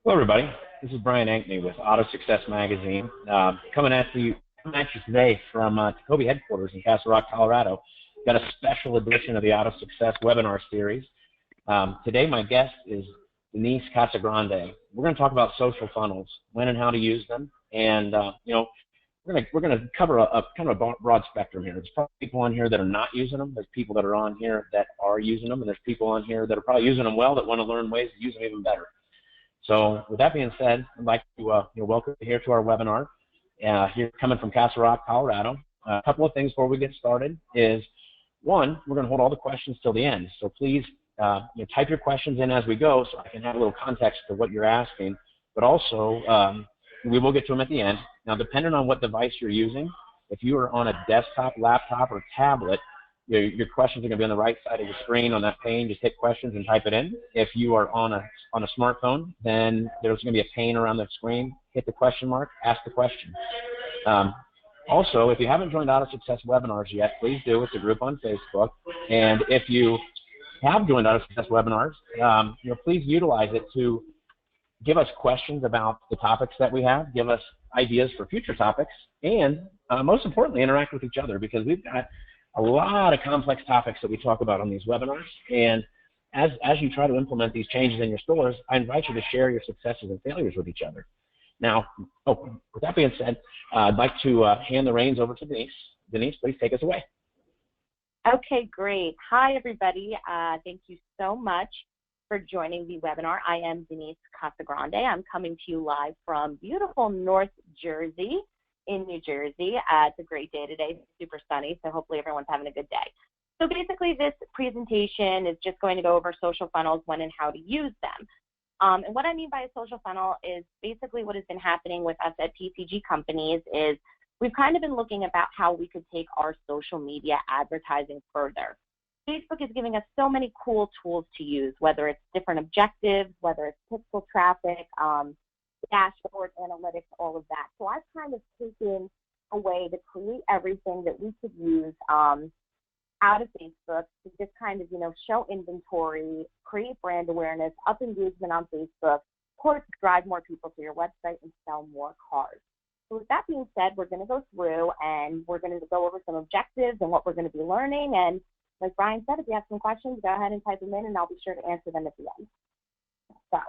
Hello, everybody. This is Brian Ankney with Auto Success Magazine, coming at you today from Tacoby headquarters in Castle Rock, Colorado. Got a special edition of the Auto Success webinar series. Today, my guest is Denise Casagrande. We're going to talk about social funnels, when and how to use them, and we're going to cover a kind of a broad spectrum here. There's probably people on here that are not using them. There's people that are on here that are using them, and there's people on here that are probably using them well that want to learn ways to use them even better. So with that being said, I'd like to welcome you here to our webinar. Here coming from Castle Rock, Colorado. A couple of things before we get started is, one, we're going to hold all the questions till the end. So please type your questions in as we go so I can have a little context to what you're asking. But also, we will get to them at the end. Now, depending on what device you're using, if you are on a desktop, laptop, or tablet, your questions are going to be on the right side of the screen on that pane. Just hit questions and type it in. If you are on a smartphone, then there's going to be a pane around the screen. Hit the question mark, ask the question. Also, if you haven't joined Auto Success webinars yet, please do. It's a group on Facebook. And if you have joined Auto Success webinars, please utilize it to give us questions about the topics that we have, give us ideas for future topics, and most importantly, interact with each other, because we've got a lot of complex topics that we talk about on these webinars. And as you try to implement these changes in your stores, I invite you to share your successes and failures with each other. Now, with that being said, I'd like to hand the reins over to Denise. Denise, please take us away. Okay, great. Hi, everybody. Thank you so much for joining the webinar. I am Denise Casagrande. I'm coming to you live from beautiful North Jersey in New Jersey. It's a great day today, super sunny, so hopefully everyone's having a good day. So basically this presentation is just going to go over social funnels, when and how to use them. And what I mean by a social funnel is basically what has been happening with us at PCG companies is we've kind of been looking about how we could take our social media advertising further. Facebook is giving us so many cool tools to use, whether it's different objectives, whether it's pixel traffic, dashboard analytics, all of that. So I've kind of taken a way to create everything that we could use out of Facebook to just kind of, show inventory, create brand awareness, up engagement on Facebook, of course, drive more people to your website and sell more cars. So with that being said, we're going to go through and we're going to go over some objectives and what we're going to be learning. And like Brian said, if you have some questions, go ahead and type them in and I'll be sure to answer them at the end. So,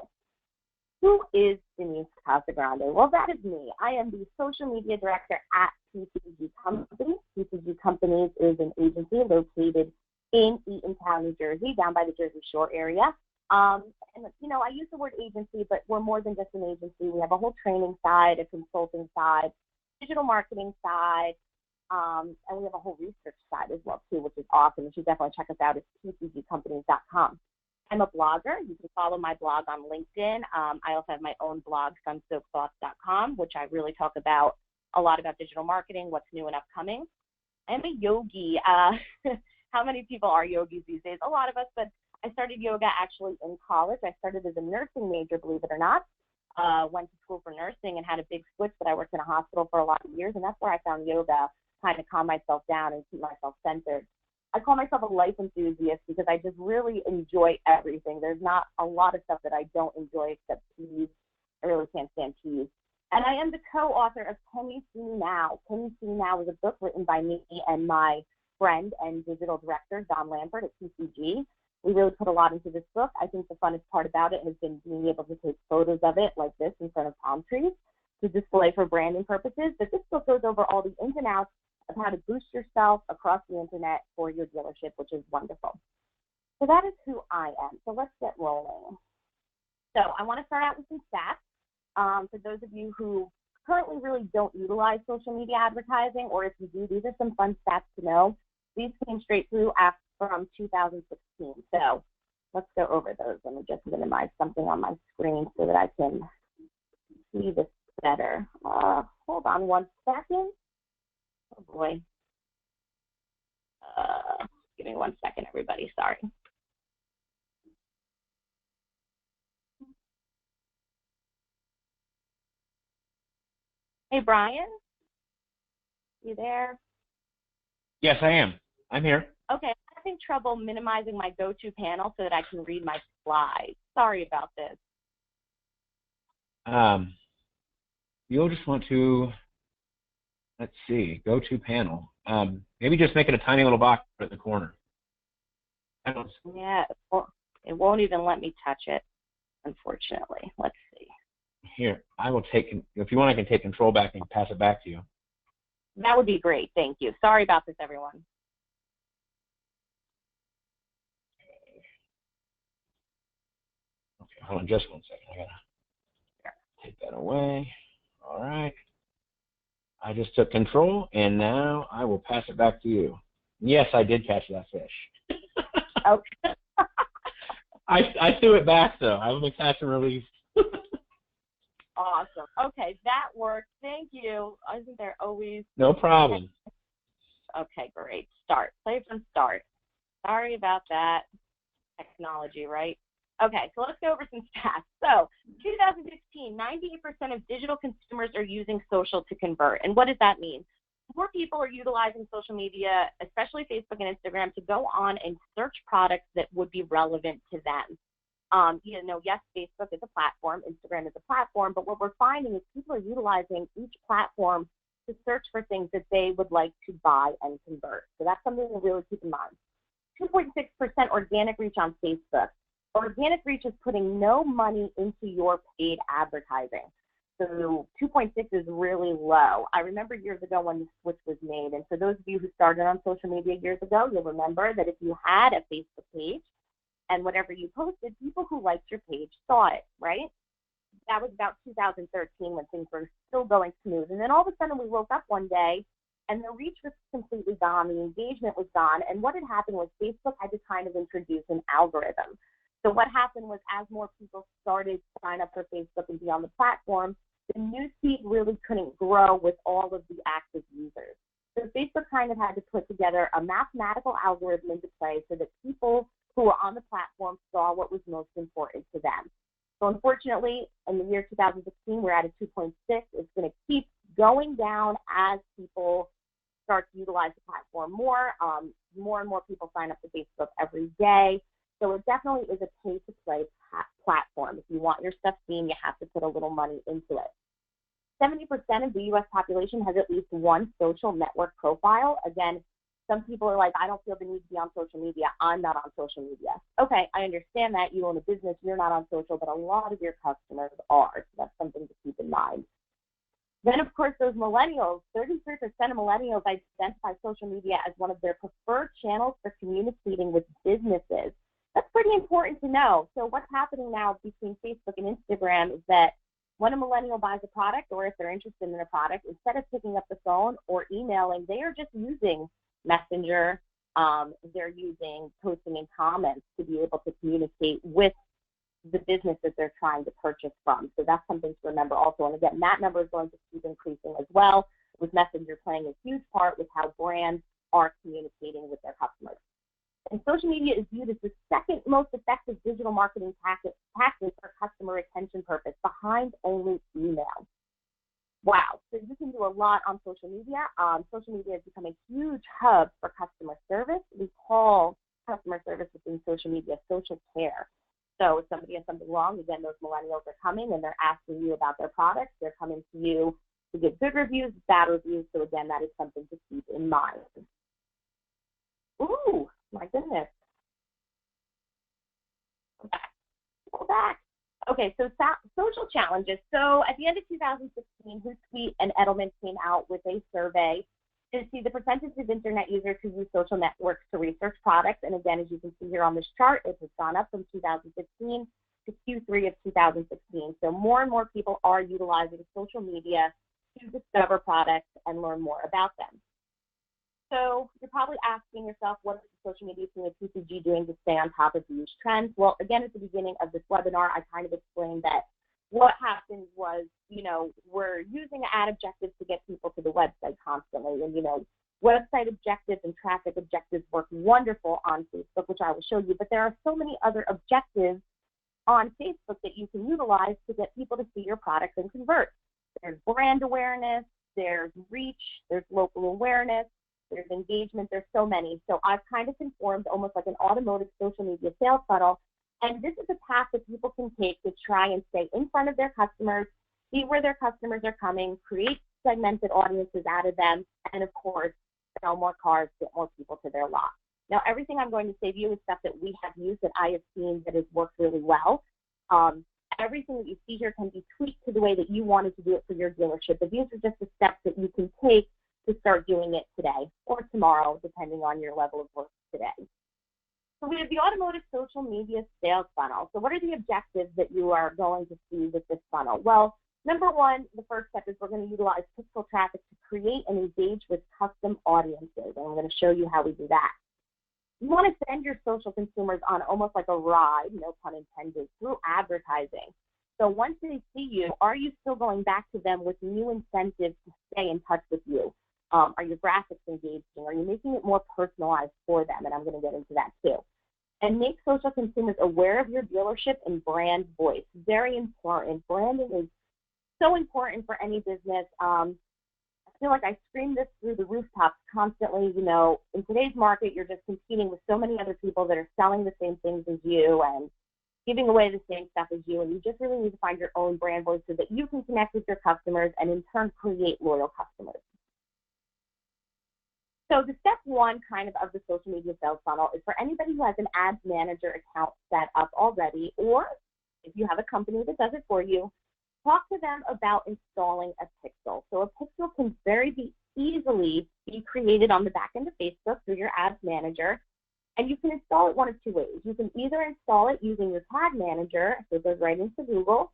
who is Denise Casagrande? Well, that is me. I am the social media director at PCG Companies. PCG Companies is an agency located in Eatontown, New Jersey, down by the Jersey Shore area. And, I use the word agency, but we're more than just an agency. We have a whole training side, a consulting side, digital marketing side, and we have a whole research side as well, too, which is awesome. You should definitely check us out at pcgcompanies.com. I'm a blogger. You can follow my blog on LinkedIn. I also have my own blog, sunsoakthoughts.com, which I really talk about a lot about digital marketing, what's new and upcoming. I'm a yogi. How many people are yogis these days? A lot of us, but I started yoga actually in college. I started as a nursing major, believe it or not. Went to school for nursing and had a big switch, but I worked in a hospital for a lot of years, and that's where I found yoga, kind of calm myself down and keep myself centered. I call myself a life enthusiast because I just really enjoy everything. There's not a lot of stuff that I don't enjoy except peas. I really can't stand peas. And I am the co-author of Can You See Now? Can You See Now is a book written by me and my friend and digital director, Don Lampert at PCG. We really put a lot into this book. I think the funnest part about it has been being able to take photos of it like this in front of palm trees to display for branding purposes. But this book goes over all the ins and outs of how to boost yourself across the internet for your dealership, which is wonderful. So that is who I am. So let's get rolling. So I want to start out with some stats. For those of you who currently really don't utilize social media advertising, or if you do, these are some fun stats to know. These came straight through from 2016. So let's go over those. Let me just minimize something on my screen so that I can see this better. Hold on one second. Oh boy. Give me 1 second, everybody. Sorry. Hey, Brian? You there? Yes, I am. I'm here. Okay. I'm having trouble minimizing my go-to panel so that I can read my slides. Sorry about this. You'll just want to, let's see, go to panel. Maybe just make it a tiny little box at the corner. Yeah, it won't even let me touch it, unfortunately. Let's see. Here, I will take, if you want, I can take control back and pass it back to you. That would be great. Thank you. Sorry about this, everyone. Okay, hold on just 1 second. I gotta take that away. All right. I just took control, and now I will pass it back to you. Yes, I did catch that fish. Okay. I threw it back, though. I was catch and release. Awesome. Okay, that worked. Thank you. Isn't there always... No problem. Okay, great. Start. Play from start. Sorry about that. Technology, right? Okay, so let's go over some stats. So, 2016, 98% of digital consumers are using social to convert. And what does that mean? More people are utilizing social media, especially Facebook and Instagram, to go on and search products that would be relevant to them. Yes, Facebook is a platform, Instagram is a platform, but what we're finding is people are utilizing each platform to search for things that they would like to buy and convert. So that's something to really keep in mind. 2.6% organic reach on Facebook. Organic reach is putting no money into your paid advertising. So 2.6 is really low. I remember years ago when the switch was made, and for those of you who started on social media years ago, you'll remember that if you had a Facebook page and whatever you posted, people who liked your page saw it, right? That was about 2013 when things were still going smooth. And then all of a sudden we woke up one day and the reach was completely gone, the engagement was gone, and what had happened was Facebook had to kind of introduce an algorithm. So what happened was as more people started to sign up for Facebook and be on the platform, the newsfeed really couldn't grow with all of the active users. So Facebook kind of had to put together a mathematical algorithm into play so that people who were on the platform saw what was most important to them. So unfortunately, in the year 2016, we're at a 2.6. It's going to keep going down as people start to utilize the platform more. More and more people sign up for Facebook every day. So it definitely is a pay-to-play platform. If you want your stuff seen, you have to put a little money into it. 70% of the U.S. population has at least one social network profile. Again, some people are like, I don't feel the need to be on social media. I'm not on social media. Okay, I understand that. You own a business. You're not on social, but a lot of your customers are. So that's something to keep in mind. Then, of course, those millennials, 33% of millennials identify social media as one of their preferred channels for communicating with businesses. That's pretty important to know. So what's happening now between Facebook and Instagram is that when a millennial buys a product, or if they're interested in a product, instead of picking up the phone or emailing, they are just using Messenger. They're using posting and comments to be able to communicate with the business that they're trying to purchase from. So that's something to remember also. And again, that number is going to keep increasing as well, with Messenger playing a huge part with how brands are communicating with their customers. And social media is viewed as the second most effective digital marketing tactic for customer retention purpose, behind only email. Wow, so you can do a lot on social media. Social media has become a huge hub for customer service. We call customer service within social media social care. So if somebody has something wrong, again, those millennials are coming and they're asking you about their products. They're coming to you to get good reviews, bad reviews. So again, that is something to keep in mind. Ooh, my goodness. Go back. Okay, so social challenges. So at the end of 2016, Hootsuite and Edelman came out with a survey to see the percentage of internet users who use social networks to research products. And again, as you can see here on this chart, it has gone up from 2015 to Q3 of 2016. So more and more people are utilizing social media to discover products and learn more about them. So you're probably asking yourself, what is the social media team at PCG doing to stay on top of these trends? Well, again, at the beginning of this webinar, I kind of explained that what happened was, we're using ad objectives to get people to the website constantly. And, website objectives and traffic objectives work wonderful on Facebook, which I will show you. But there are so many other objectives on Facebook that you can utilize to get people to see your products and convert. There's brand awareness, there's reach, there's local awareness, there's engagement, there's so many. So I've kind of conformed almost like an automotive social media sales funnel. And this is a path that people can take to try and stay in front of their customers see where their customers are coming, create segmented audiences out of them, and of course, sell more cars, get more people to their lot. Now, everything I'm going to say to you is stuff that we have used, that I have seen that has worked really well. Everything that you see here can be tweaked to the way that you wanted to do it for your dealership, but these are just the steps that you can take to start doing it today or tomorrow, depending on your level of work today. So we have the automotive social media sales funnel. So what are the objectives that you are going to see with this funnel? Well, number one, the first step is we're going to utilize pixel traffic to create and engage with custom audiences, and I'm going to show you how we do that. You want to send your social consumers on almost like a ride, no pun intended, through advertising. So once they see you, are you still going back to them with new incentives to stay in touch with you? Are your graphics engaging? Are you making it more personalized for them? And I'm going to get into that too. And make social consumers aware of your dealership and brand voice. Very important. Branding is so important for any business. I feel like I scream this through the rooftops constantly. You know, in today's market, you're just competing with so many other people that are selling the same things as you and giving away the same stuff as you. And you just really need to find your own brand voice so that you can connect with your customers and in turn create loyal customers. So the step one kind of the social media sales funnel is for anybody who has an ads manager account set up already, or if you have a company that does it for you, talk to them about installing a pixel. So a pixel can easily be created on the back end of Facebook through your ads manager, and you can install it one of two ways. You can either install it using your tag manager, so it goes right into Google,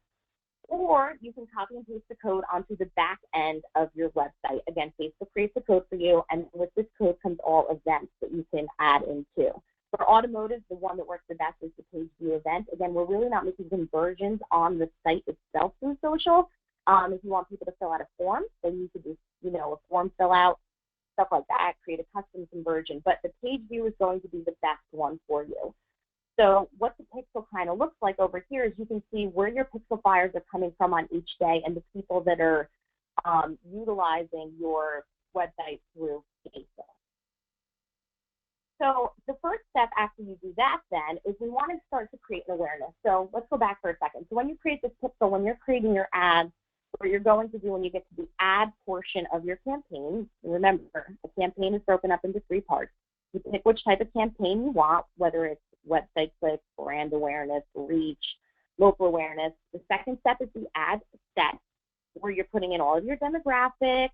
or you can copy and paste the code onto the back end of your website. Again, Facebook creates the code for you, and with this code comes all events that you can add into. For automotive, the one that works the best is the page view event. Again, we're really not making conversions on the site itself through social. If you want people to fill out a form, then you could do, a form fill out, stuff like that, create a custom conversion. But the page view is going to be the best one for you. So what the pixel kind of looks like over here is you can see where your pixel buyers are coming from on each day and the people that are utilizing your website through Facebook. So the first step after you do that then is we want to start to create an awareness. So let's go back for a second. So when you create this pixel, when you're creating your ads, what you're going to do when you get to the ad portion of your campaign, remember, a campaign is broken up into three parts. You pick which type of campaign you want, whether it's website clicks, brand awareness, reach, local awareness. The second step is the ad set, where you're putting in all of your demographics,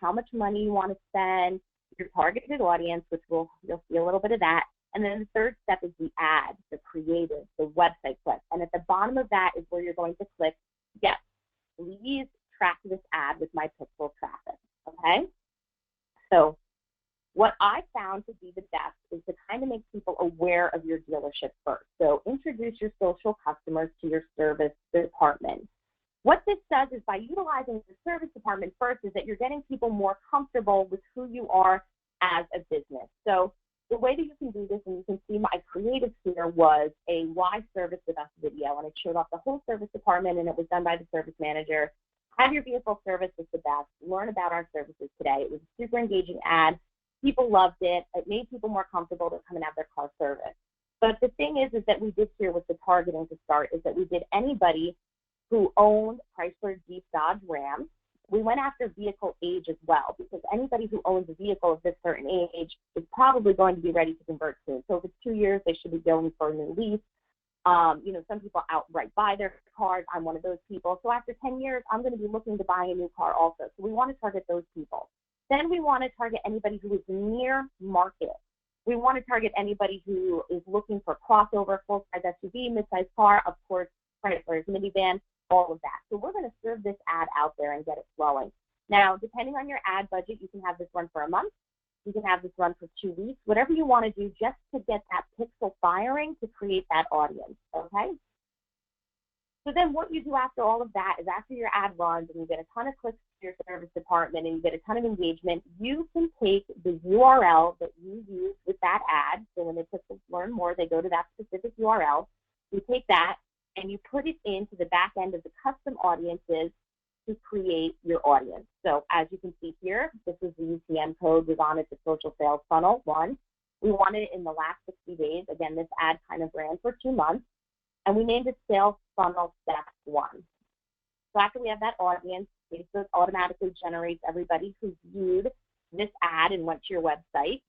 how much money you want to spend, your targeted audience, which you'll see a little bit of that. And then the third step is the ad, the creative, the website click. And at the bottom of that is where you're going to click, yes, please track this ad with my pixel traffic, okay? So what I found to be the best is to kind of make people aware of your dealership first. So introduce your social customers to your service department. What this does is by utilizing the service department first is that you're getting people more comfortable with who you are as a business. So the way that you can do this, and you can see my creative here, was a why service with us video, and it showed off the whole service department, and it was done by the service manager. Have your vehicle serviced is the best. Learn about our services today. It was a super engaging ad. People loved it. It made people more comfortable to come and have their car serviced. But the thing is that we did here with the targeting to start is that we did anybody who owned Chrysler, Jeep, Dodge, Ram. We went after vehicle age as well, because anybody who owns a vehicle of this certain age is probably going to be ready to convert soon. So if it's 2 years, they should be going for a new lease. Some people outright buy their cars. I'm one of those people. So after 10 years, I'm going to be looking to buy a new car also. So we want to target those people. Then we want to target anybody who is near market. We want to target anybody who is looking for crossover, full-size SUV, mid-size car, of course, Chrysler's minivan, all of that. So we're going to serve this ad out there and get it flowing. Now, depending on your ad budget, you can have this run for a month. You can have this run for 2 weeks, whatever you want to do just to get that pixel firing to create that audience, okay? So then what you do after all of that is after your ad runs and you get a ton of clicks to your service department and you get a ton of engagement, you can take the URL that you use with that ad. So when they click to learn more, they go to that specific URL. You take that and you put it into the back end of the custom audiences to create your audience. So as you can see here, this is the UTM code. We wanted the social sales funnel 1. We wanted it in the last 60 days. Again, this ad kind of ran for 2 months. And we named it Sales Funnel Step 1. So after we have that audience, Facebook automatically generates everybody who viewed this ad and went to your website.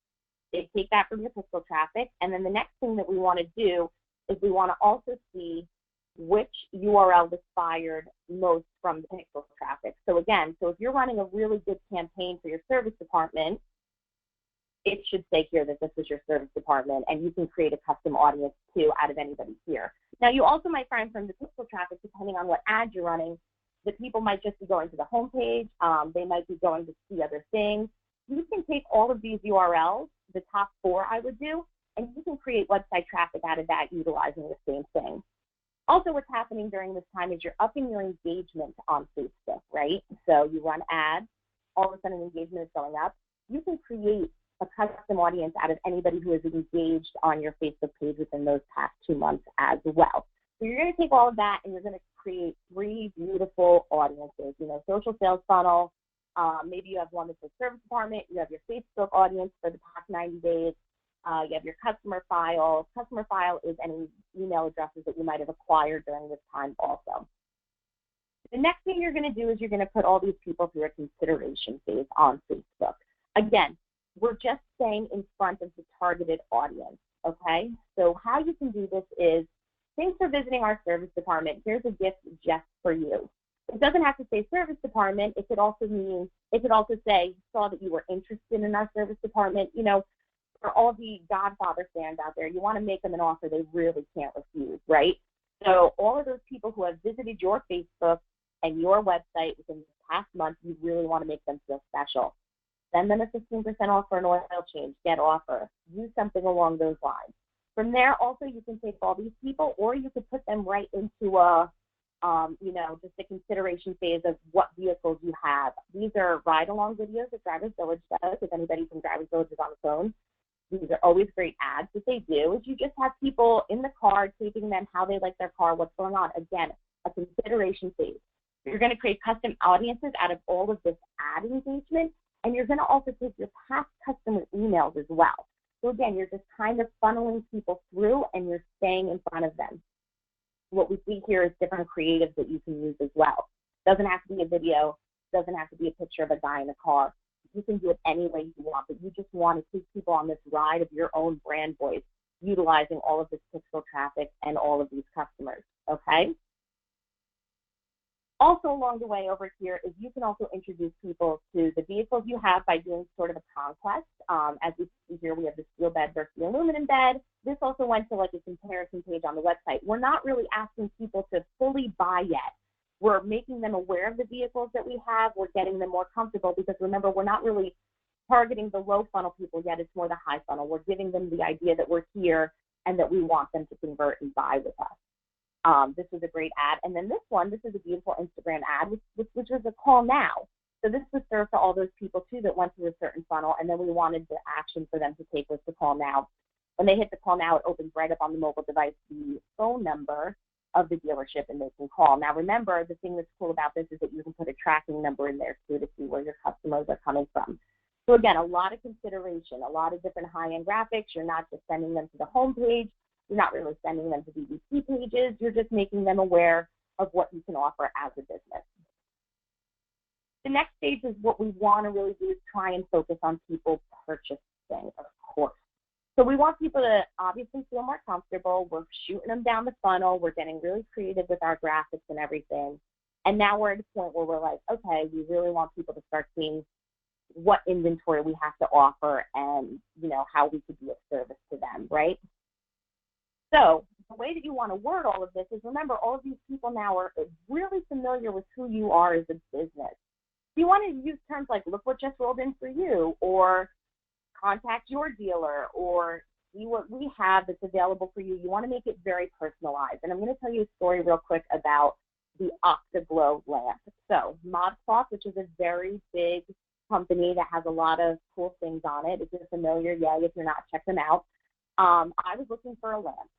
They take that from your pixel traffic, and then the next thing that we want to do is we want to also see which URL was fired most from the pixel traffic. So again, if you're running a really good campaign for your service department, it should say here that this is your service department, and you can create a custom audience too out of anybody here. Now, you also might find from the pixel traffic, depending on what ad you're running, that people might just be going to the homepage. They might be going to see other things. You can take all of these URLs, the top 4 I would do, and you can create website traffic out of that utilizing the same thing. Also, what's happening during this time is you're upping your engagement on Facebook, right? So you run ads, all of a sudden engagement is going up. You can create a custom audience out of anybody who is engaged on your Facebook page within those past 2 months as well. So you're going to take all of that and you're going to create 3 beautiful audiences, social sales funnel. Maybe you have one that's a service department. You have your Facebook audience for the past 90 days. You have your customer file. Customer file is any email addresses that you might have acquired during this time also. The next thing you're going to do is you're going to put all these people through a consideration phase on Facebook. Again, we're just staying in front of the targeted audience, okay? So how you can do this is, thanks for visiting our service department. Here's a gift just for you. It doesn't have to say service department. It could also say, saw that you were interested in our service department. For all the Godfather fans out there, you want to make them an offer they really can't refuse, right? So all of those people who have visited your Facebook and your website within the past month, you really want to make them feel special. Send them a 15% off for an oil change, get offer, use something along those lines. From there, also, you can take all these people, or you could put them right into a, just a consideration phase of what vehicles you have. These are ride-along videos that Drivers Village does. If anybody from Drivers Village is on the phone, these are always great ads. What they do is you just have people in the car taping them how they like their car, what's going on. Again, a consideration phase. You're going to create custom audiences out of all of this ad engagement, and you're going to also take your past customer emails as well. So again, you're just kind of funneling people through and you're staying in front of them. What we see here is different creatives that you can use as well. Doesn't have to be a video, doesn't have to be a picture of a guy in a car. You can do it any way you want, but you just want to take people on this ride of your own brand voice, utilizing all of this pixel traffic and all of these customers, okay? Also along the way over here is you can also introduce people to the vehicles you have by doing sort of a conquest. As we see here, we have the steel bed versus the aluminum bed. This also went to like a comparison page on the website. We're not really asking people to fully buy yet. We're making them aware of the vehicles that we have. We're getting them more comfortable because remember, we're not really targeting the low funnel people yet. It's more the high funnel. We're giving them the idea that we're here and that we want them to convert and buy with us. This was a great ad. And then this is a beautiful Instagram ad, which was a call now. So this was served to all those people too that went through a certain funnel, and then we wanted the action for them to take was the call now. When they hit the call now, it opens right up on the mobile device the phone number of the dealership and they can call. Now remember, the thing that's cool about this is that you can put a tracking number in there too to see where your customers are coming from. So again, a lot of consideration, a lot of different high-end graphics. You're not just sending them to the home page. You're not really sending them to BBC pages. You're just making them aware of what you can offer as a business. The next stage is what we want to really do is try and focus on people purchasing, of course. So we want people to obviously feel more comfortable. We're shooting them down the funnel. We're getting really creative with our graphics and everything. And now we're at a point where we're like, okay, we really want people to start seeing what inventory we have to offer and, how we could be of service to them, right? So the way that you want to word all of this is, remember, all of these people now are really familiar with who you are as a business. You want to use terms like, look what just rolled in for you, or contact your dealer, or see what we have that's available for you. You want to make it very personalized. And I'm going to tell you a story real quick about the Octaglow lamp. So ModCloth, which is a very big company that has a lot of cool things on it. If you're familiar, yay. If you're not, check them out. I was looking for a lamp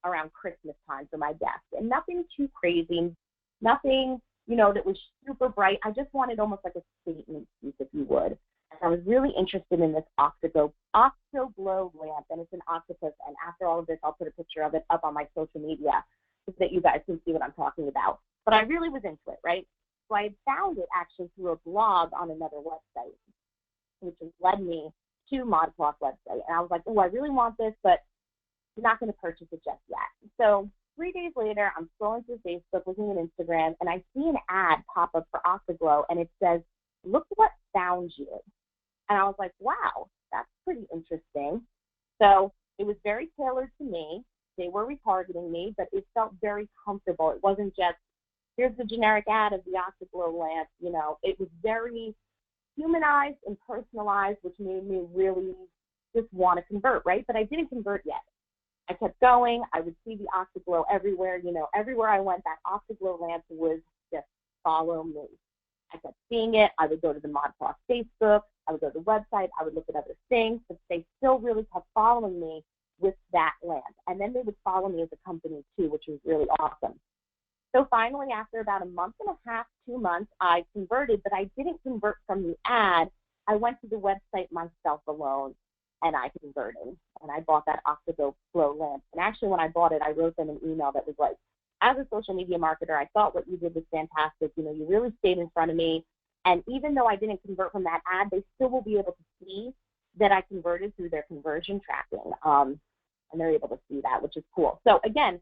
around Christmas time for my desk, and nothing too crazy, nothing, that was super bright. I just wanted almost like a statement piece, if you would. And I was really interested in this Octaglow lamp, and it's an octopus. And after all of this, I'll put a picture of it up on my social media so that you guys can see what I'm talking about. But I really was into it, right? So I had found it actually through a blog on another website, which has led me to ModCloth website. And I was like, oh, I really want this, but I'm not going to purchase it just yet. So 3 days later, I'm scrolling through Facebook, looking at Instagram, and I see an ad pop up for Octaglow, and it says, look what found you. And I was like, wow, that's pretty interesting. So it was very tailored to me. They were retargeting me, but it felt very comfortable. It wasn't just, here's the generic ad of the Octaglow lamp. You know, it was very humanized and personalized, which made me really just want to convert, right? But I didn't convert yet. I kept going. I would see the Octaglow everywhere. You know, everywhere I went, that Octaglow lamp was just follow me. I kept seeing it. I would go to the ModCloth Facebook. I would go to the website. I would look at other things, but they still really kept following me with that lamp. And then they would follow me as a company too, which was really awesome. So finally, after about a month and a half, 2 months, I converted, but I didn't convert from the ad. I went to the website myself alone, and I converted, and I bought that Octaglow lamp. And actually, when I bought it, I wrote them an email that was like, as a social media marketer, I thought what you did was fantastic. You know, you really stayed in front of me. And even though I didn't convert from that ad, they still will be able to see that I converted through their conversion tracking. And they're able to see that, which is cool. So again,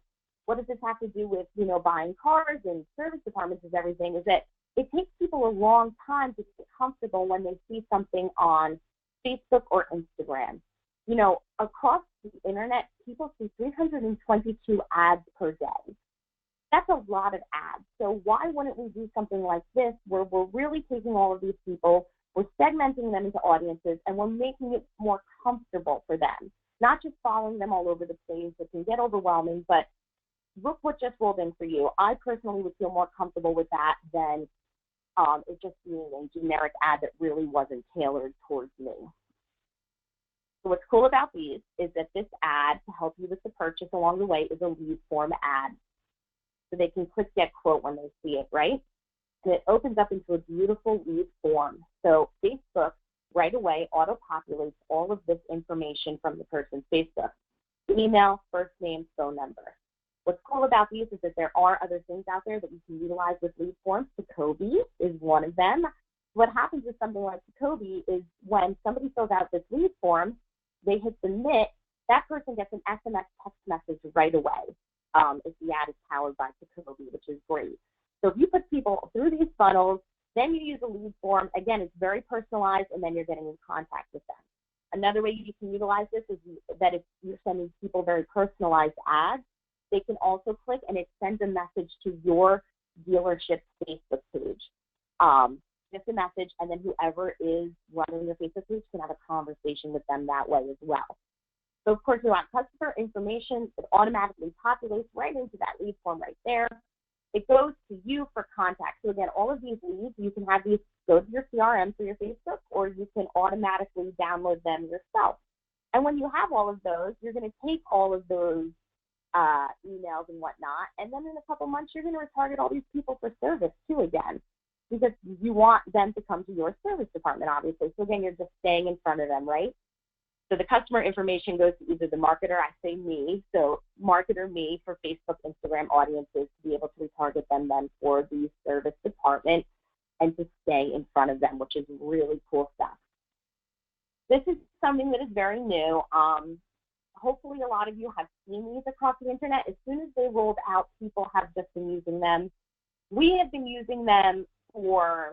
what does this have to do with, you know, buying cars and service departments is everything, is that it takes people a long time to get comfortable when they see something on Facebook or Instagram. You know, across the internet, people see 322 ads per day. That's a lot of ads. So why wouldn't we do something like this where we're really taking all of these people, we're segmenting them into audiences, and we're making it more comfortable for them, not just following them all over the place. It can get overwhelming, but look what just rolled in for you. I personally would feel more comfortable with that than it just being a generic ad that really wasn't tailored towards me. So what's cool about these is that this ad, to help you with the purchase along the way, is a lead form ad. So they can click get quote when they see it, right? And it opens up into a beautiful lead form. So Facebook right away auto-populates all of this information from the person's Facebook. Email, first name, phone number. What's cool about these is that there are other things out there that you can utilize with lead forms. Jacoby is one of them. What happens with something like Jacoby is when somebody fills out this lead form, they hit submit, that person gets an SMS text message right away. If the ad is powered by Jacoby, which is great. So if you put people through these funnels, then you use a lead form. Again, it's very personalized, and then you're getting in contact with them. Another way you can utilize this is that if you're sending people very personalized ads, they can also click, and it sends a message to your dealership's Facebook page. Just a message, and then whoever is running your Facebook page can have a conversation with them that way as well. So, of course, we want customer information. It automatically populates right into that lead form right there. It goes to you for contact. So, again, all of these leads, you can have these go to your CRM for your Facebook, or you can automatically download them yourself. And when you have all of those, you're going to take all of those emails and whatnot, and then in a couple months, you're going to retarget all these people for service, too, again, because you want them to come to your service department, obviously. So, again, you're just staying in front of them, right? So the customer information goes to either the marketer, I say me, so marketer me for Facebook, Instagram audiences to be able to retarget them then for the service department and to stay in front of them, which is really cool stuff. This is something that is very new. Hopefully a lot of you have seen these across the internet. As soon as they rolled out, people have just been using them. We have been using them for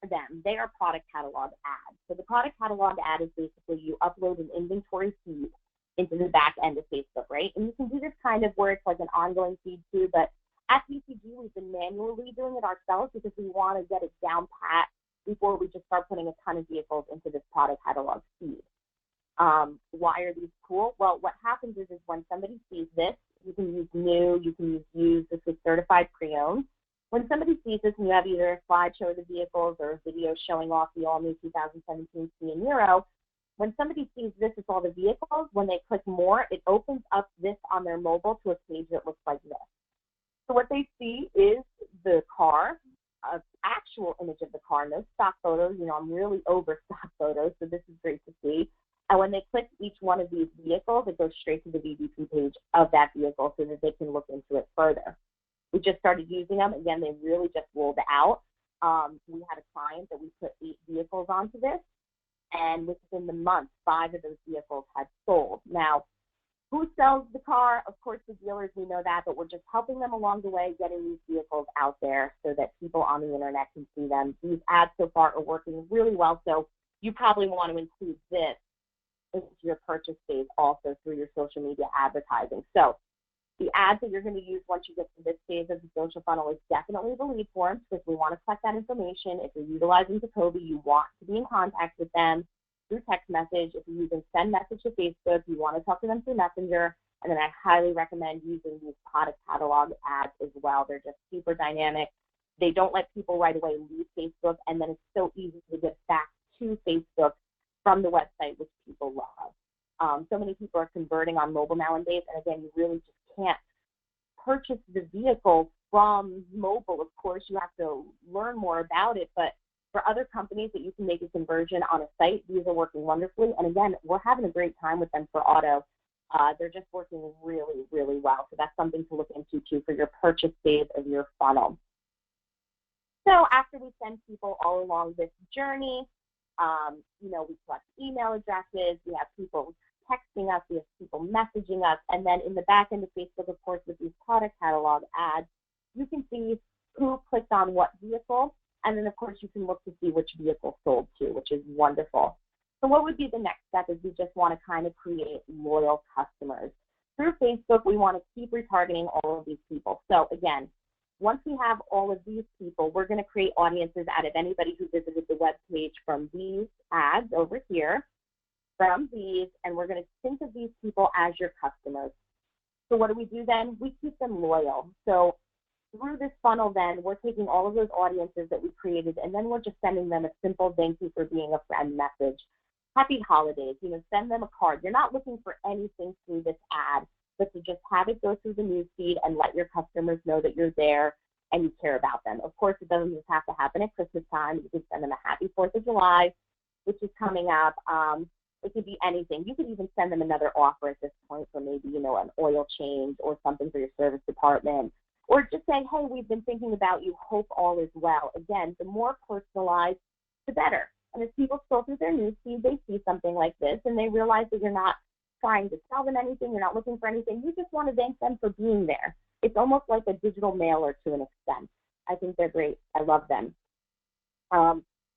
them. They are product catalog ads. So the product catalog ad is basically you upload an inventory feed into the back end of Facebook, right? And you can do this kind of where it's like an ongoing feed too, but at PCG we've been manually doing it ourselves because we want to get it down pat before we just start putting a ton of vehicles into this product catalog feed. Why are these cool? Well, what happens is when somebody sees this, you can use new, you can use used, this is certified pre-owned. When somebody sees this and you have either a slideshow of the vehicles or a video showing off the all-new 2017 Kia Niro, when somebody sees this with all the vehicles, when they click more, it opens up this on their mobile to a page that looks like this. So what they see is the car, an actual image of the car, no stock photos. You know, I'm really over stock photos, so this is great to see. And when they click each one of these vehicles, it goes straight to the VDP page of that vehicle so that they can look into it further. We just started using them. Again, they really just rolled out. We had a client that we put 8 vehicles onto this, and within the month, 5 of those vehicles had sold. Now, who sells the car? Of course, the dealers, we know that, but we're just helping them along the way, getting these vehicles out there so that people on the internet can see them. These ads so far are working really well, so you probably want to include this into your purchase phase also through your social media advertising. So the ads that you're going to use once you get to this phase of the social funnel is definitely the lead forms, because we want to collect that information. If you're utilizing Jacoby, you want to be in contact with them through text message. If you're using send message to Facebook, you want to talk to them through Messenger. And then I highly recommend using these product catalog ads as well. They're just super dynamic. They don't let people right away leave Facebook, and then it's so easy to get back to Facebook from the website, which people love. So many people are converting on mobile nowadays, and again, you really just can't purchase the vehicle from mobile. Of course, you have to learn more about it, but for other companies that you can make a conversion on a site, these are working wonderfully. And again, we're having a great time with them for auto. They're just working really, really well. So that's something to look into too for your purchase phase of your funnel. So after we send people all along this journey, we collect email addresses, we have people texting us, we have people messaging us, and then in the back end of Facebook, of course, with these product catalog ads, you can see who clicked on what vehicle, and then, of course, you can look to see which vehicle sold to, which is wonderful. So what would be the next step is we just want to kind of create loyal customers. Through Facebook, we want to keep retargeting all of these people. So, again, once we have all of these people, we're going to create audiences out of anybody who visited the web page from these ads over here, from these, and we're going to think of these people as your customers. So what do we do then? We keep them loyal. So through this funnel then, we're taking all of those audiences that we created, and then we're just sending them a simple thank you for being a friend message. Happy holidays, send them a card. You're not looking for anything through this ad, but to just have it go through the news feed and let your customers know that you're there and you care about them. Of course, it doesn't just have to happen at Christmas time. You can send them a happy 4th of July, which is coming up. It could be anything. You could even send them another offer at this point for maybe, an oil change or something for your service department. Or just say, hey, we've been thinking about you. Hope all is well. Again, the more personalized, the better. And as people scroll through their news feed, they see something like this, and they realize that you're not trying to sell them anything. You're not looking for anything. You just want to thank them for being there. It's almost like a digital mailer to an extent. I think they're great. I love them.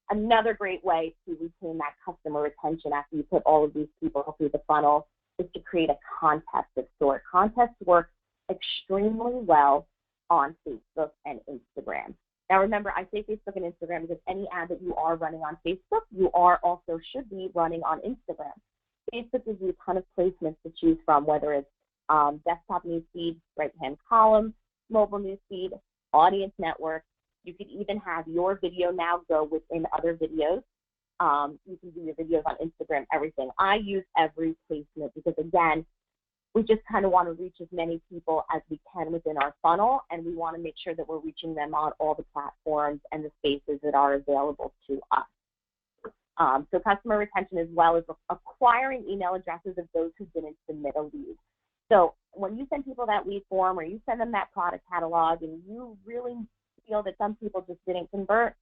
Another great way to retain that customer retention after you put all of these people through the funnel is to create a contest of sort. Contests work extremely well on Facebook and Instagram. Now remember, I say Facebook and Instagram because any ad that you are running on Facebook, you are also should be running on Instagram. Facebook gives you a ton of placements to choose from, whether it's desktop newsfeed, right-hand column, mobile newsfeed, audience network. You could even have your video now go within other videos. You can do your videos on Instagram, everything. I use every placement because, again, we just kind of want to reach as many people as we can within our funnel, and we want to make sure that we're reaching them on all the platforms and the spaces that are available to us. So customer retention as well as acquiring email addresses of those who didn't submit a lead. So when you send people that lead form or you send them that product catalog and you really feel that some people just didn't convert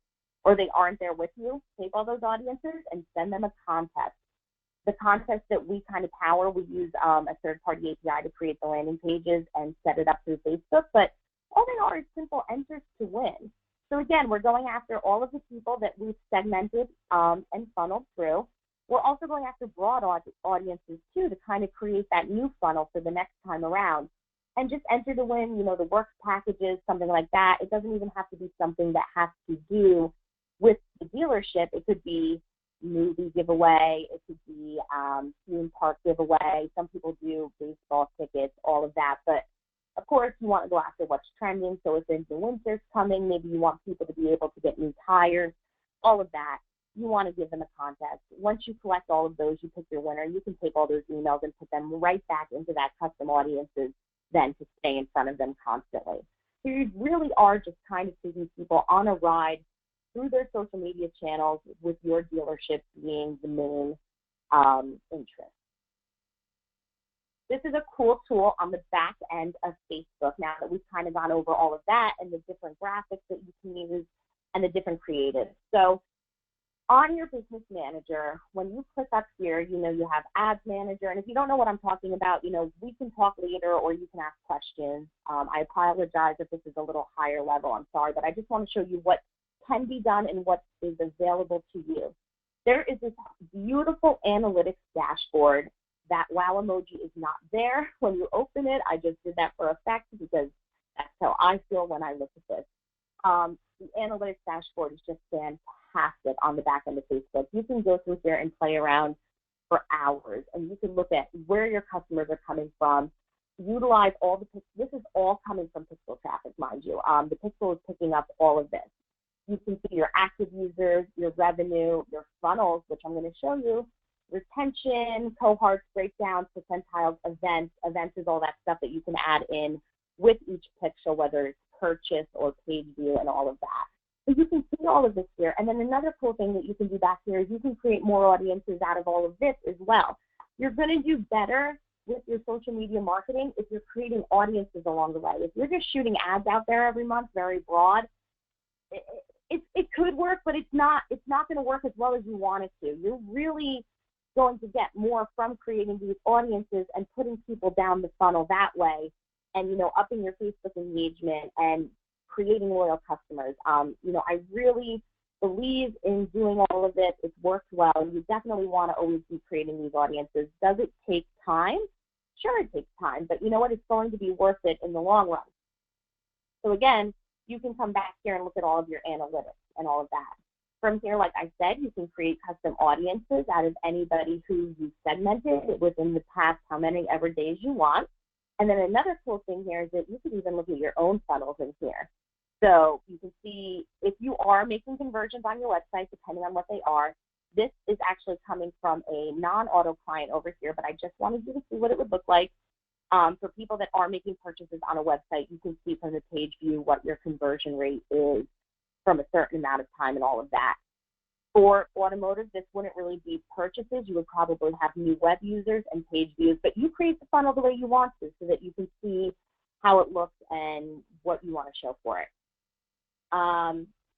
or they aren't there with you, take all those audiences and send them a contest. The contest that we kind of power, we use a third-party API to create the landing pages and set it up through Facebook, but all they are is simple enters to win. So again, we're going after all of the people that we've segmented and funneled through. We're also going after broad audiences too to kind of create that new funnel for the next time around. And just enter to win, the work packages, something like that. It doesn't even have to be something that has to do with the dealership. It could be movie giveaway. It could be theme park giveaway. Some people do baseball tickets, all of that. But of course, you want to go after what's trending. So if the winter's coming, maybe you want people to be able to get new tires, all of that. You want to give them a contest. Once you collect all of those, you pick your winner. You can take all those emails and put them right back into that custom audiences then to stay in front of them constantly. So you really are just kind of taking people on a ride through their social media channels with your dealership being the main interest. This is a cool tool on the back end of Facebook now that we've kind of gone over all of that and the different graphics that you can use and the different creatives. So on your business manager, when you click up here, you have ads manager. And if you don't know what I'm talking about, we can talk later or you can ask questions. I apologize if this is a little higher level. I'm sorry, but I just want to show you what can be done and what is available to you. There is this beautiful analytics dashboard. That wow emoji is not there when you open it. I just did that for effect because that's how I feel when I look at this. The analytics dashboard is just fantastic on the back end of Facebook. You can go through here and play around for hours, and you can look at where your customers are coming from, utilize all the, this is all coming from pixel traffic, mind you. The pixel is picking up all of this. You can see your active users, your revenue, your funnels, which I'm going to show you, retention, cohorts, breakdowns, percentiles, events. Events is all that stuff that you can add in with each pixel, whether it's purchase or page view and all of that. So you can see all of this here. And then another cool thing that you can do back here is you can create more audiences out of all of this as well. You're going to do better with your social media marketing if you're creating audiences along the way. If you're just shooting ads out there every month, very broad, it could work, but it's not going to work as well as you want it to. You're really going to get more from creating these audiences and putting people down the funnel that way, and upping your Facebook engagement and creating loyal customers. I really believe in doing all of it. It's worked well, and you definitely want to always be creating these audiences. Does it take time? Sure, it takes time, but you know what? It's going to be worth it in the long run. So again, you can come back here and look at all of your analytics and all of that. From here, like I said, you can create custom audiences out of anybody who you segmented within the past how many ever days you want. And then another cool thing here is that you can even look at your own funnels in here. So you can see if you are making conversions on your website, depending on what they are. This is actually coming from a non-auto client over here, but I just wanted you to see what it would look like. For people that are making purchases on a website, you can see from the page view what your conversion rate is from a certain amount of time and all of that. For automotive, this wouldn't really be purchases. You would probably have new web users and page views, but you create the funnel the way you want to so that you can see how it looks and what you want to show for it.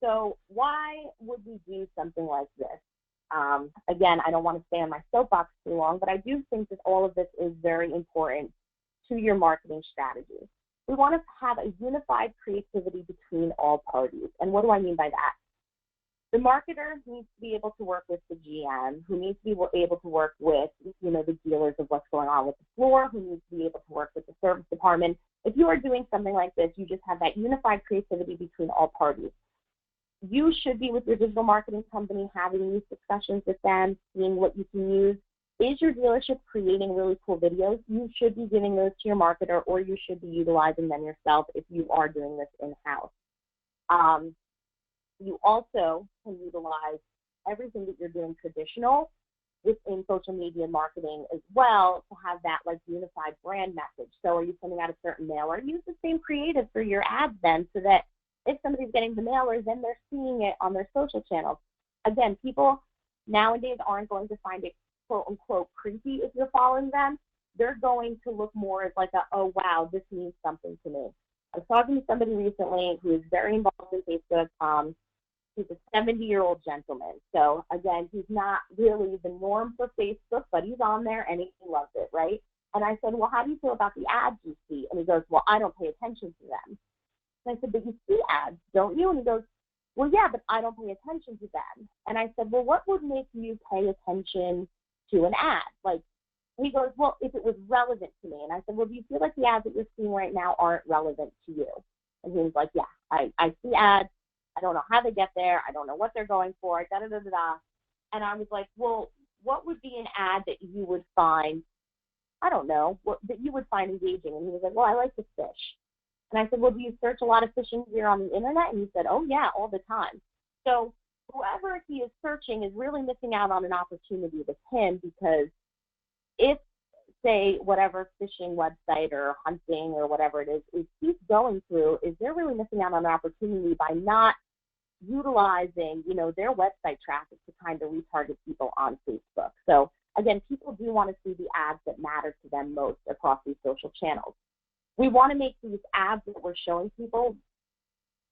So why would we do something like this? Again, I don't want to stay on my soapbox too long, but I do think that all of this is very important to your marketing strategy. We want to have a unified creativity between all parties. And what do I mean by that? The marketer needs to be able to work with the GM, who needs to be able to work with, the dealers of what's going on with the floor, who needs to be able to work with the service department. If you are doing something like this, you just have that unified creativity between all parties. You should be with your digital marketing company, having these discussions with them, seeing what you can use. Is your dealership creating really cool videos? You should be giving those to your marketer, or you should be utilizing them yourself if you are doing this in-house. You also can utilize everything that you're doing traditional within social media marketing as well to have that like unified brand message. So are you sending out a certain mailer? Use the same creative for your ads then, so that if somebody's getting the mailer, then they're seeing it on their social channels. Again, people nowadays aren't going to find it quote unquote creepy if you're following them. They're going to look more as like oh wow, this means something to me. I was talking to somebody recently who is very involved in Facebook. He's a 70-year-old gentleman. So again, he's not really the norm for Facebook, but he's on there and he loves it, right? And I said, well, how do you feel about the ads you see? And he goes, well, I don't pay attention to them. And I said, but you see ads, don't you? And he goes, well, yeah, but I don't pay attention to them. And I said, well, what would make you pay attention to an ad? Like, he goes, well, if it was relevant to me. And I said, well, do you feel like the ads that you're seeing right now aren't relevant to you? And he was like, yeah, I see ads. I don't know how they get there. I don't know what they're going for, da-da-da-da-da. And I was like, well, what would be an ad that you would find, I don't know, that you would find engaging? And he was like, well, I like to fish. And I said, well, do you search a lot of fishing gear on the internet? And he said, oh, yeah, all the time. So whoever he is searching is really missing out on an opportunity with him, because if, say, whatever fishing website or hunting or whatever it is he's going through, is they're really missing out on an opportunity by not utilizing, their website traffic to kind of retarget people on Facebook. So again, people do want to see the ads that matter to them most across these social channels. We want to make these ads that we're showing people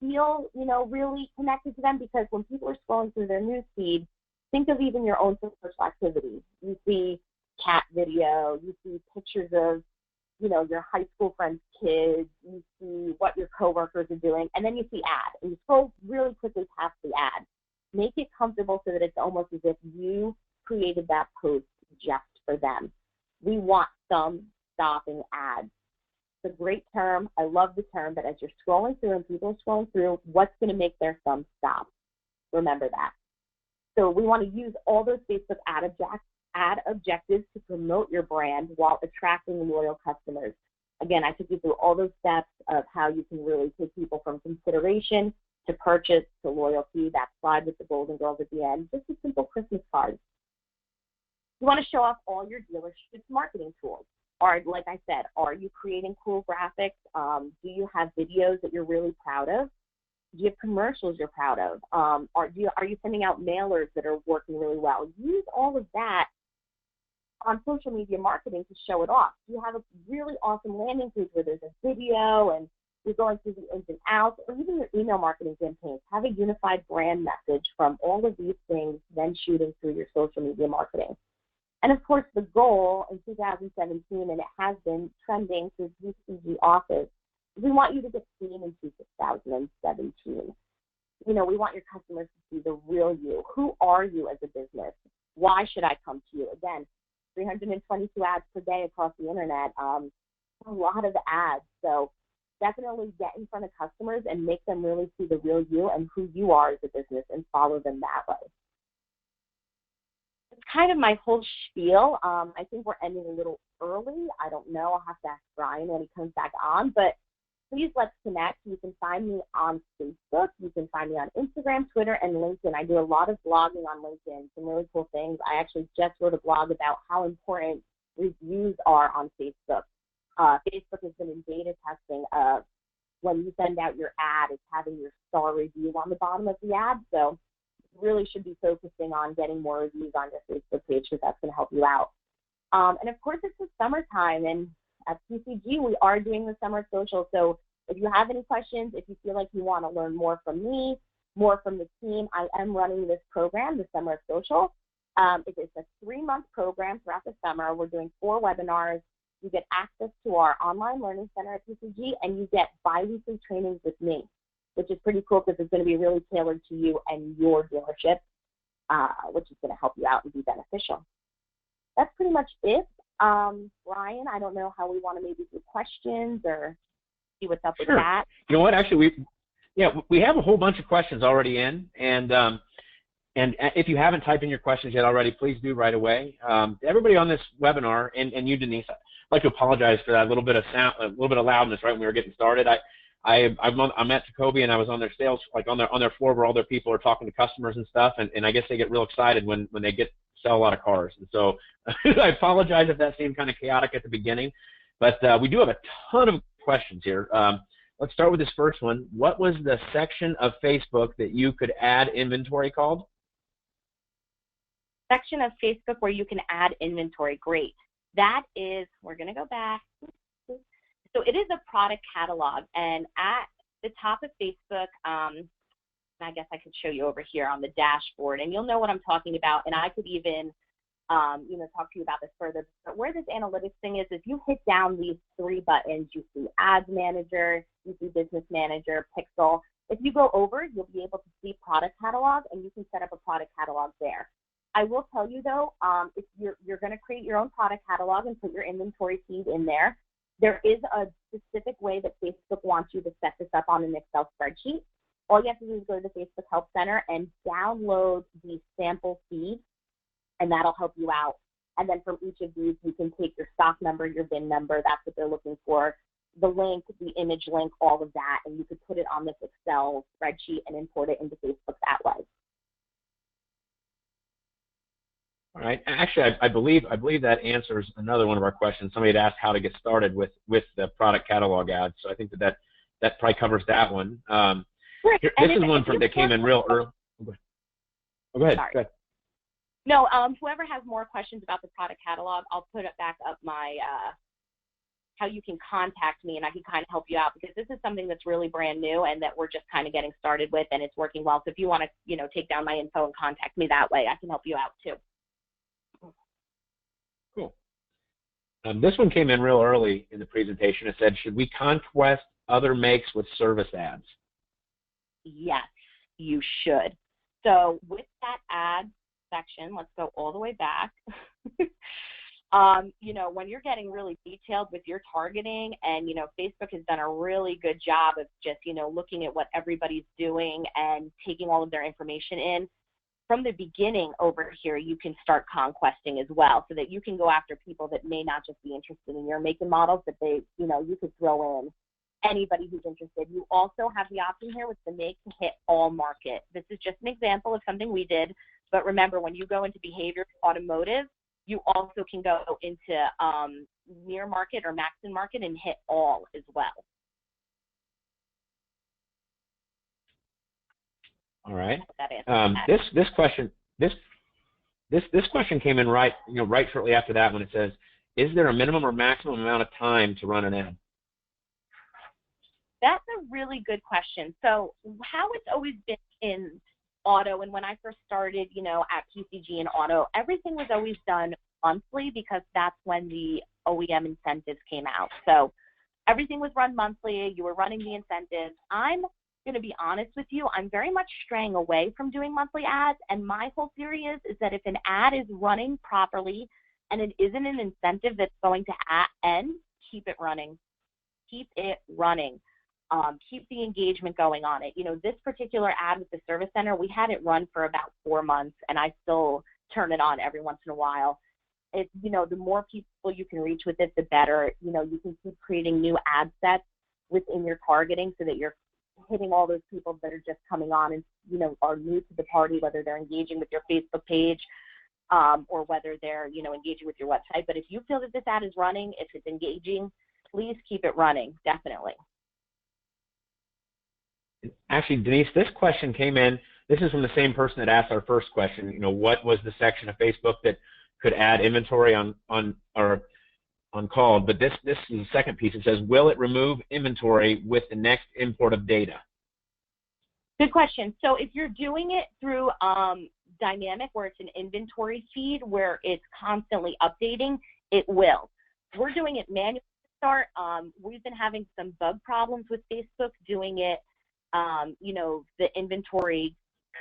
feel, you know, really connected to them, because when people are scrolling through their news feed, think of even your own social activity. You see cat video, you see pictures of, you know, your high school friends' kids, you see what your coworkers are doing, and then you see ad, and you scroll really quickly past the ad. Make it comfortable so that it's almost as if you created that post just for them. We want thumb-stopping ads. It's a great term. I love the term, but as you're scrolling through and people are scrolling through, what's going to make their thumb stop? Remember that. So we want to use all those Facebook ad objectives to promote your brand while attracting loyal customers. Again, I took you through all those steps of how you can really take people from consideration to purchase to loyalty, that slide with the Golden Girls at the end, just a simple Christmas card. You want to show off all your dealership's marketing tools. Or, like I said, are you creating cool graphics? Do you have videos that you're really proud of? Do you have commercials you're proud of? Are you sending out mailers that are working really well? Use all of that on social media marketing to show it off. Do you have a really awesome landing page where there's a video and you're going through the ins and outs, or even your email marketing campaigns? Have a unified brand message from all of these things, then shooting through your social media marketing. And of course, the goal in 2017, and it has been trending through PCG office, we want you to get seen in 2017. You know, we want your customers to see the real you. Who are you as a business? Why should I come to you? Again, 322 ads per day across the internet, a lot of ads. So definitely get in front of customers and make them really see the real you and who you are as a business, and follow them that way. It's kind of my whole spiel. I think we're ending a little early. I don't know. I'll have to ask Brian when he comes back on. But please, let's connect. You can find me on Facebook. You can find me on Instagram, Twitter, and LinkedIn. I do a lot of blogging on LinkedIn, some really cool things. I actually just wrote a blog about how important reviews are on Facebook. Facebook has been in beta testing of when you send out your ad, it's having your star review on the bottom of the ad. So really should be focusing on getting more reviews on your Facebook page, because that's going to help you out. And of course, it's the summertime, and at PCG, we are doing the summer social. So if you have any questions, if you feel like you want to learn more from me, more from the team, I am running this program, the Summer of Social. It is a 3-month program throughout the summer. We're doing 4 webinars. You get access to our online learning center at PCG, and you get bi-weekly trainings with me, which is pretty cool because it's going to be really tailored to you and your dealership, which is going to help you out and be beneficial. That's pretty much it. Ryan, I don't know how we want to maybe do questions or see what's up with that. You know what? Actually, we have a whole bunch of questions already in, and if you haven't typed in your questions yet already, please do right away. Everybody on this webinar, and you, Denise, I'd like to apologize for that little bit of sound, a little bit of loudness right when we were getting started. I'm at Jacoby, and I was on their sales, like on their floor where all their people are talking to customers and stuff, and I guess they get real excited when they sell a lot of cars. And so I apologize if that seemed kind of chaotic at the beginning, but we do have a ton of questions here. Let's start with this first one. What was the section of Facebook that you could add inventory called? Section of Facebook where you can add inventory. Great. That is, we're going to go back. So it is a product catalog, and at the top of Facebook, I guess I could show you over here on the dashboard, and you'll know what I'm talking about, and I could even talk to you about this further. But where this analytics thing is, if you hit down these 3 buttons, you see Ads Manager, you see Business Manager, Pixel. If you go over, you'll be able to see Product Catalog, and you can set up a product catalog there. I will tell you, though, if you're going to create your own product catalog and put your inventory feed in there, there is a specific way that Facebook wants you to set this up on an Excel spreadsheet. All you have to do is go to the Facebook Help Center and download the sample feed, and that'll help you out. And then from each of these, you can take your stock number, your VIN number, that's what they're looking for, the link, the image link, all of that, and you could put it on this Excel spreadsheet and import it into Facebook that way. All right. Actually, I believe that answers another one of our questions. Somebody had asked how to get started with the product catalog ads, so I think that probably covers that one. Right. This is one that came in real early. Go ahead. Sorry. Go ahead. No, whoever has more questions about the product catalog, I'll put it back up my how you can contact me, and I can kind of help you out, because this is something that's really brand new and that we're just kind of getting started with, and it's working well. So if you want to, take down my info and contact me that way, I can help you out too. Cool. This one came in real early in the presentation. It said, should we conquest other makes with service ads? Yes, you should. So with that ad section, let's go all the way back. When you're getting really detailed with your targeting, and, Facebook has done a really good job of just, looking at what everybody's doing and taking all of their information in. From the beginning over here, you can start conquesting as well, so that you can go after people that may not just be interested in your make and models, but they, you could throw in anybody who's interested. You also have the option here with the make to hit all market. This is just an example of something we did, but remember, when you go into behavior automotive, you also can go into near market or max in market and hit all as well. All right. This question came in right shortly after that, when it says, is there a minimum or maximum amount of time to run an ad? That's a really good question. So how it's always been in auto, and when I first started, at PCG and auto, everything was always done monthly, because that's when the OEM incentives came out. So everything was run monthly. You were running the incentives. I'm going to be honest with you, I'm very much straying away from doing monthly ads, and my whole theory is that if an ad is running properly and it isn't an incentive that's going to end, keep it running. Keep it running. Keep the engagement going on it. This particular ad with the service center, we had it run for about 4 months, and I still turn it on every once in a while. It's, the more people you can reach with it, the better. You can keep creating new ad sets within your targeting, so that you're hitting all those people that are just coming on and, are new to the party, whether they're engaging with your Facebook page, or whether they're, engaging with your website. But if you feel that this ad is running, if it's engaging, please keep it running, definitely. Actually, Denise, this question came in. This is from the same person that asked our first question. What was the section of Facebook that could add inventory on call? But this is the second piece. It says, will it remove inventory with the next import of data? Good question. So if you're doing it through dynamic, where it's an inventory feed where it's constantly updating, it will. We're doing it manually to start. We've been having some bug problems with Facebook doing it. The inventory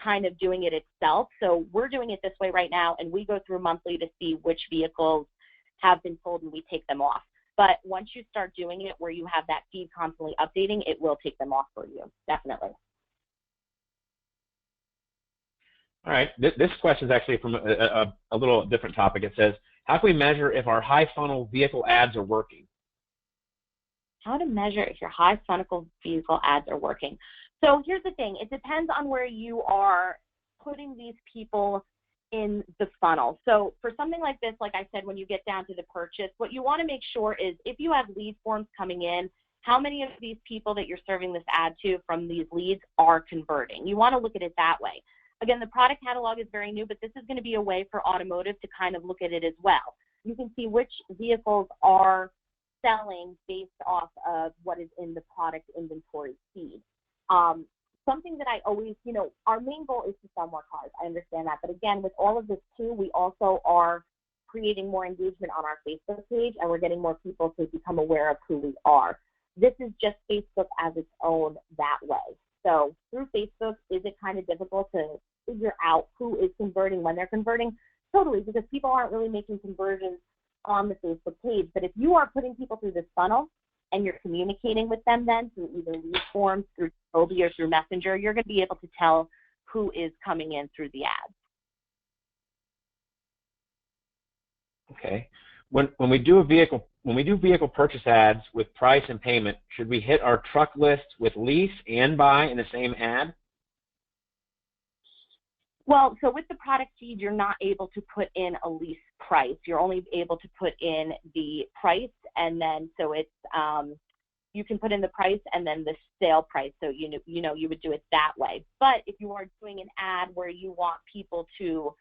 kind of doing it itself. So we're doing it this way right now, and we go through monthly to see which vehicles have been sold, and we take them off. But once you start doing it where you have that feed constantly updating, it will take them off for you, definitely. All right. This question is actually from a little different topic. It says, how can we measure if our high funnel vehicle ads are working? How to measure if your high funnel vehicle ads are working. So here's the thing. It depends on where you are putting these people in the funnel. So for something like this, like I said, when you get down to the purchase, what you want to make sure is, if you have lead forms coming in, how many of these people that you're serving this ad to from these leads are converting? You want to look at it that way. Again, the product catalog is very new, but this is going to be a way for automotive to kind of look at it as well. You can see which vehicles are selling based off of what is in the product inventory feed. Something that I always, our main goal is to sell more cars. I understand that. But again, with all of this too, we also are creating more engagement on our Facebook page, and we're getting more people to become aware of who we are. This is just Facebook as its own that way. So through Facebook, is it kind of difficult to figure out who is converting when they're converting? Totally, because people aren't really making conversions on the Facebook page. But if you are putting people through this funnel and you're communicating with them then through either lead forms, through Toby, or through Messenger, you're going to be able to tell who is coming in through the ads. Okay. When we do vehicle purchase ads with price and payment, should we hit our truck list with lease and buy in the same ad? Well, so with the product feed, you're not able to put in a lease price. You're only able to put in the price, and then so it's you can put in the price and then the sale price. So you would do it that way. But if you are doing an ad where you want people to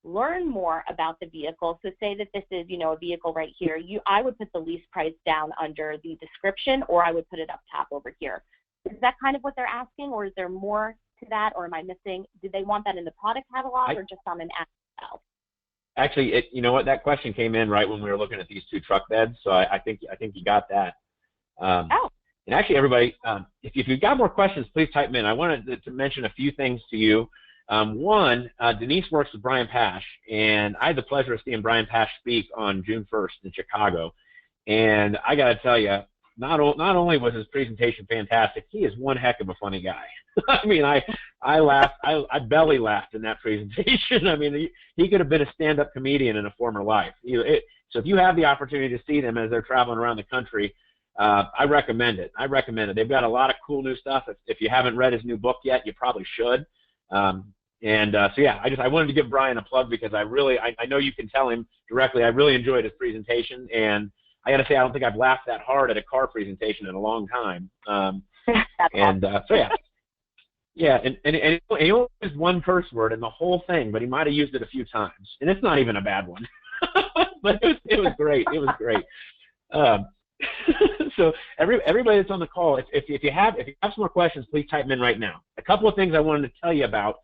learn more about the vehicle. So say that this is, a vehicle right here. I would put the lease price down under the description, or I would put it up top over here. Is that kind of what they're asking, or is there more to that, or am I missing? Did they want that in the product catalog or just on an app itself? Actually, you know what? That question came in right when we were looking at these two truck beds, so I think you got that. Oh. And actually, everybody, if you've got more questions, please type them in. I wanted to mention a few things to you. One, Denise works with Brian Pash, and I had the pleasure of seeing Brian Pash speak on June 1st in Chicago. And I got to tell you, not only was his presentation fantastic, he is one heck of a funny guy. I mean, I laughed, I belly laughed in that presentation. I mean, he could have been a stand-up comedian in a former life. So if you have the opportunity to see them as they're traveling around the country, I recommend it. They've got a lot of cool new stuff. If you haven't read his new book yet, you probably should. So yeah, I wanted to give Brian a plug because I know you can tell him directly. I really enjoyed his presentation, and I got to say I don't think I've laughed that hard at a car presentation in a long time. So yeah, and he only used one curse word in the whole thing, but he might have used it a few times, and it's not even a bad one. But it was great. It was great. So everybody that's on the call, if you have some more questions, please type them in right now. A couple of things I wanted to tell you about.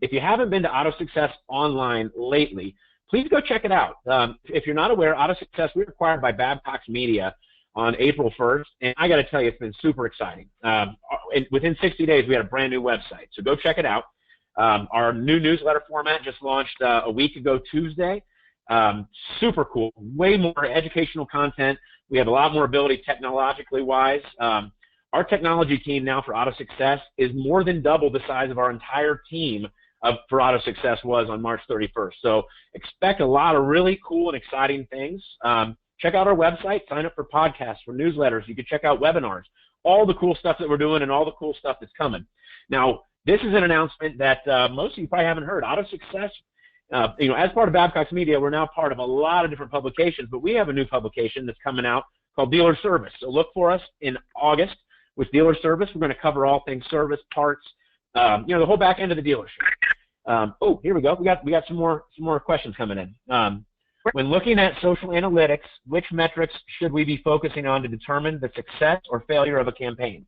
If you haven't been to Auto Success Online lately, please go check it out. If you're not aware, Auto Success, we were acquired by Babcock's Media on April 1st, and I got to tell you, it's been super exciting. And within 60 days, we had a brand new website, so go check it out. Our new newsletter format just launched a week ago Tuesday. Super cool, way more educational content. We have a lot more ability technologically wise. Our technology team now for Auto Success is more than double the size of our entire team for Auto Success was on March 31st. So expect a lot of really cool and exciting things. Check out our website, sign up for podcasts, for newsletters. You can check out webinars, all the cool stuff that we're doing and all the cool stuff that's coming. Now, this is an announcement that most of you probably haven't heard. Auto Success, as part of Babcock's Media, we're now part of a lot of different publications, but we have a new publication that's coming out called Dealer Service. So look for us in August with Dealer Service. We're going to cover all things service, parts, the whole back end of the dealership. Oh, here we go. We got some more questions coming in. When looking at social analytics, which metrics should we be focusing on to determine the success or failure of a campaign?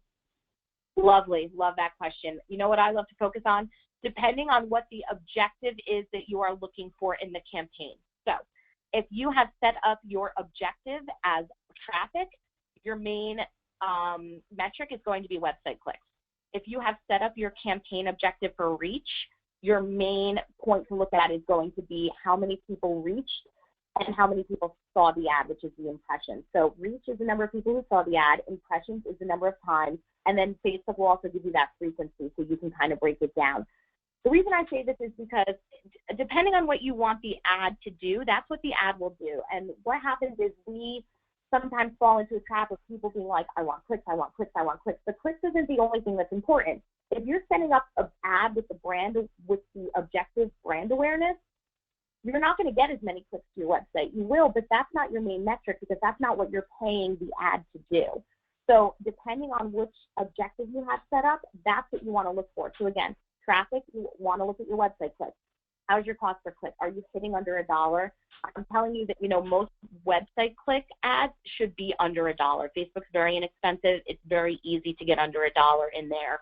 Lovely. Love that question. You know what I love to focus on? Depending on what the objective is that you are looking for in the campaign. So if you have set up your objective as traffic, your main metric is going to be website clicks. If you have set up your campaign objective for reach, your main point to look at is going to be how many people reached and how many people saw the ad, which is the impressions. So reach is the number of people who saw the ad, impressions is the number of times, and then Facebook will also give you that frequency so you can kind of break it down. The reason I say this is because depending on what you want the ad to do, that's what the ad will do. And what happens is we sometimes fall into a trap of people being like, I want clicks, I want clicks, I want clicks. But clicks isn't the only thing that's important. If you're setting up an ad with the objective brand awareness, you're not going to get as many clicks to your website. You will, but that's not your main metric because that's not what you're paying the ad to do. So depending on which objective you have set up, that's what you want to look for. So again, traffic, you want to look at your website clicks. How's your cost per click? Are you hitting under $1? I'm telling you that, most website click ads should be under $1. Facebook's very inexpensive. It's very easy to get under $1 in there.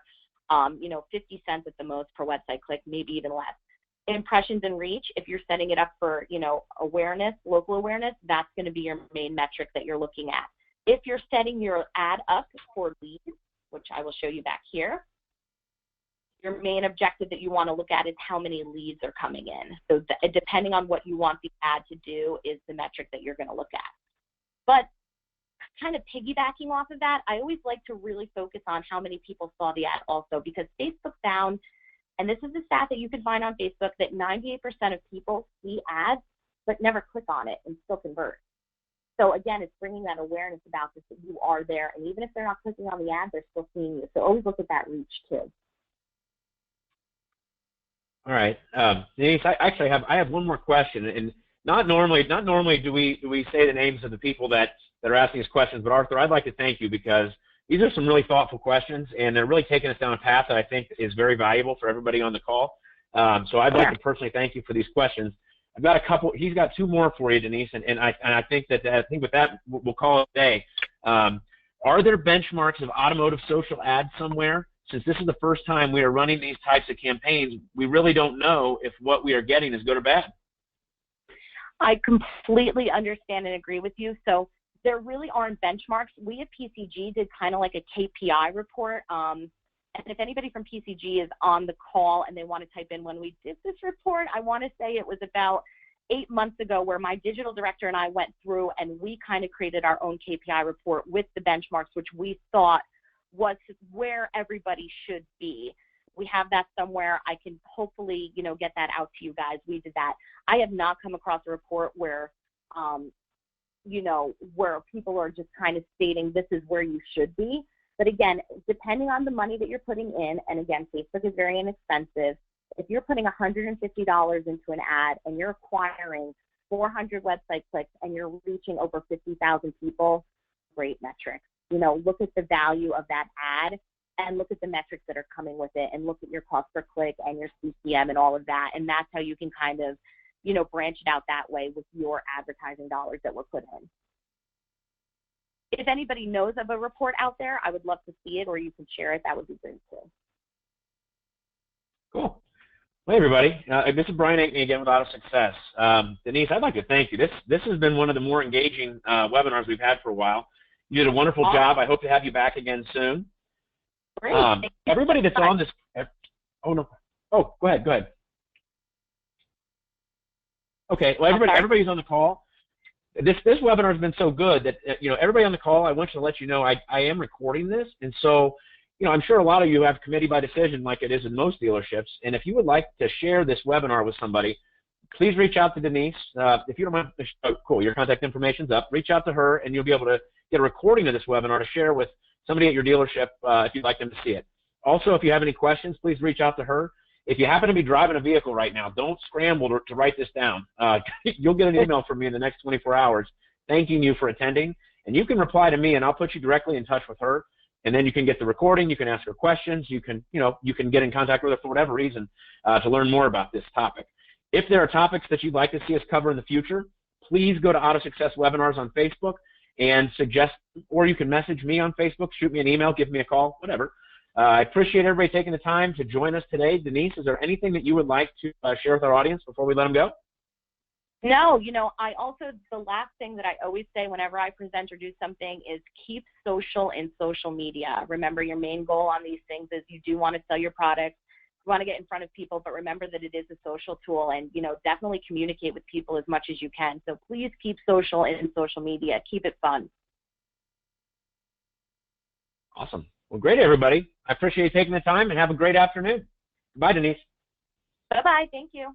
50 cents at the most per website click, maybe even less. Impressions and reach, if you're setting it up for, awareness, local awareness, that's going to be your main metric that you're looking at. If you're setting your ad up for leads, which I will show you back here, your main objective that you want to look at is how many leads are coming in. So depending on what you want the ad to do is the metric that you're going to look at. But kind of piggybacking off of that, I always like to really focus on how many people saw the ad also, because Facebook found, and this is a stat that you can find on Facebook, that 98% of people see ads but never click on it and still convert. So again, it's bringing that awareness about this, that you are there, and even if they're not clicking on the ad, they're still seeing you. So always look at that reach too. All right, Denise, I have one more question, and not normally do we say the names of the people that are asking us questions, but Arthur, I'd like to thank you because these are some really thoughtful questions, and they're really taking us down a path that I think is very valuable for everybody on the call. So I'd like to personally thank you for these questions. I've got a couple. He's got two more for you, Denise, and I think with that we'll call it a day. Are there benchmarks of automotive social ads somewhere? Since this is the first time we are running these types of campaigns, we really don't know if what we are getting is good or bad. I completely understand and agree with you. So there really aren't benchmarks. We at PCG did kind of like a KPI report. And if anybody from PCG is on the call and they want to type in when we did this report, I want to say it was about 8 months ago, where my digital director and I went through and we kind of created our own KPI report with the benchmarks, which we thought was where everybody should be. We have that somewhere. I can hopefully, get that out to you guys. We did that. I have not come across a report where, where people are just kind of stating this is where you should be. But again, depending on the money that you're putting in, and again, Facebook is very inexpensive. If you're putting $150 into an ad and you're acquiring 400 website clicks and you're reaching over 50,000 people, great metrics. Look at the value of that ad and look at the metrics that are coming with it, and look at your cost per click and your CPM and all of that. And that's how you can kind of, branch it out that way with your advertising dollars that were put in. If anybody knows of a report out there, I would love to see it, or you can share it. That would be great too. Cool. Hey, everybody. This is Brian Ankney again with Auto Success. Denise, I'd like to thank you. This has been one of the more engaging webinars we've had for a while. You did a wonderful job. I hope to have you back again soon. Great. Everybody that's on this, oh no, oh go ahead. Okay, well everybody's on the call. This webinar has been so good that everybody on the call, I want to let you know I am recording this, and so I'm sure a lot of you have committee by decision like it is in most dealerships. And if you would like to share this webinar with somebody, please reach out to Denise. If you don't mind, oh, cool, your contact information's up. Reach out to her, and you'll be able to get a recording of this webinar to share with somebody at your dealership if you'd like them to see it. Also, if you have any questions, please reach out to her. If you happen to be driving a vehicle right now, don't scramble to write this down. You'll get an email from me in the next 24 hours thanking you for attending, and you can reply to me, and I'll put you directly in touch with her, and then you can get the recording, you can ask her questions, you can get in contact with her for whatever reason to learn more about this topic. If there are topics that you'd like to see us cover in the future, please go to Auto Success Webinars on Facebook and suggest, or you can message me on Facebook, shoot me an email, give me a call, whatever. I appreciate everybody taking the time to join us today. Denise, is there anything that you would like to share with our audience before we let them go? No, I also, the last thing that I always say whenever I present or do something is keep social in social media. Remember, your main goal on these things is you do want to sell your product, you want to get in front of people, but remember that it is a social tool, and, definitely communicate with people as much as you can. So please keep social in social media. Keep it fun. Awesome. Well, great, everybody. I appreciate you taking the time, and have a great afternoon. Bye, Denise. Bye-bye. Thank you.